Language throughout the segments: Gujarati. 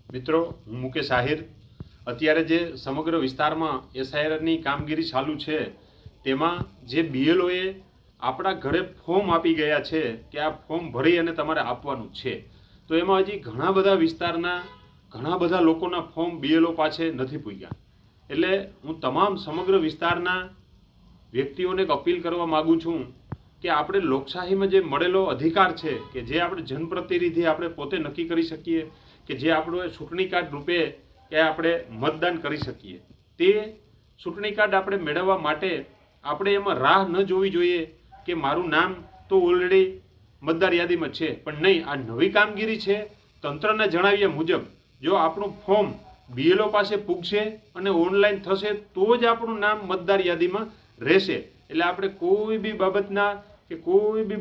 મિત્રો, હું મુકેશ આહિર. અત્યારે જે સમગ્ર વિસ્તારમાં એસઆઈઆરની કામગીરી ચાલુ છે તેમાં જે બીએલઓએ આપણા ઘરે ફોર્મ આપી ગયા છે કે આ ફોર્મ ભરી અને તમારે આપવાનું છે, તો એમાં હજી ઘણા બધા વિસ્તારના ઘણા બધા લોકોના ફોર્મ બીએલઓ પાસે નથી પૂગ્યા. એટલે હું તમામ સમગ્ર વિસ્તારના વ્યક્તિઓને એક અપીલ કરવા માગું છું કે આપણે લોકશાહીમાં જે મળેલો અધિકાર છે કે જે આપણે જનપ્રતિનિધિ આપણે પોતે નક્કી કરી શકીએ કે જે આપણો ચૂંટણી કાર્ડ રૂપે કે આપણે મતદાન કરી શકીએ, તે ચૂંટણી કાર્ડ આપણે મેળવવા માટે આપણે એમાં રાહ ન જોવી જોઈએ કે મારું નામ તો ઓલરેડી મતદાર યાદીમાં છે, પણ નહીં, આ નવી કામગીરી છે. તંત્રના જણાવ્યા મુજબ જો આપણું ફોર્મ બીએલઓ પાસે પૂગશે અને ઓનલાઈન થશે તો જ આપણું નામ મતદાર યાદીમાં રહેશે. એટલે આપણે કોઈ બી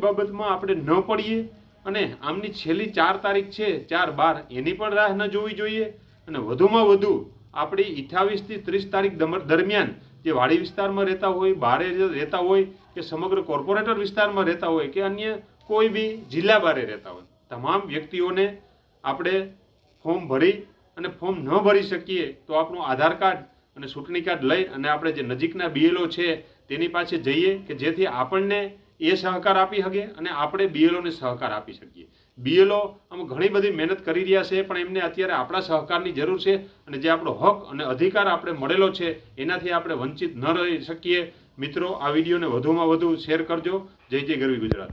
બાબતમાં આપણે ન પડીએ અને આમની છેલ્લી 4 તારીખ છે 4/12, એની પણ રાહ ન જોવી જોઈએ. અને વધુમાં વધુ આપણી 28 થી 30 તારીખ દરમિયાન જે વાડી વિસ્તારમાં રહેતા હોય, બહારે રહેતા હોય કે સમગ્ર કોર્પોરેટર વિસ્તારમાં રહેતા હોય કે અન્ય કોઈ બી જિલ્લા બહારે રહેતા હોય, તમામ વ્યક્તિઓને આપણે ફોર્મ ભરી અને ફોર્મ ન ભરી શકીએ તો આપણું આધાર કાર્ડ અને ચૂંટણી કાર્ડ લઈ અને આપણે જે નજીકના બીએલઓ છે તેની પાસે જઈએ કે જેથી આપણને એ સહકાર આપી શકે અને આપણે બીએલઓને સહકાર આપી શકીએ. બીએલઓ આમાં ઘણી બધી મહેનત કરી રહ્યા છે, પણ એમને અત્યારે આપણા સહકારની જરૂર છે અને જે આપણો હક અને અધિકાર આપણે મળેલો છે એનાથી આપણે વંચિત ન રહી શકીએ. મિત્રો, આ વિડીયોને વધુમાં વધુ શેર કરજો. જય જય ગરવી ગુજરાત.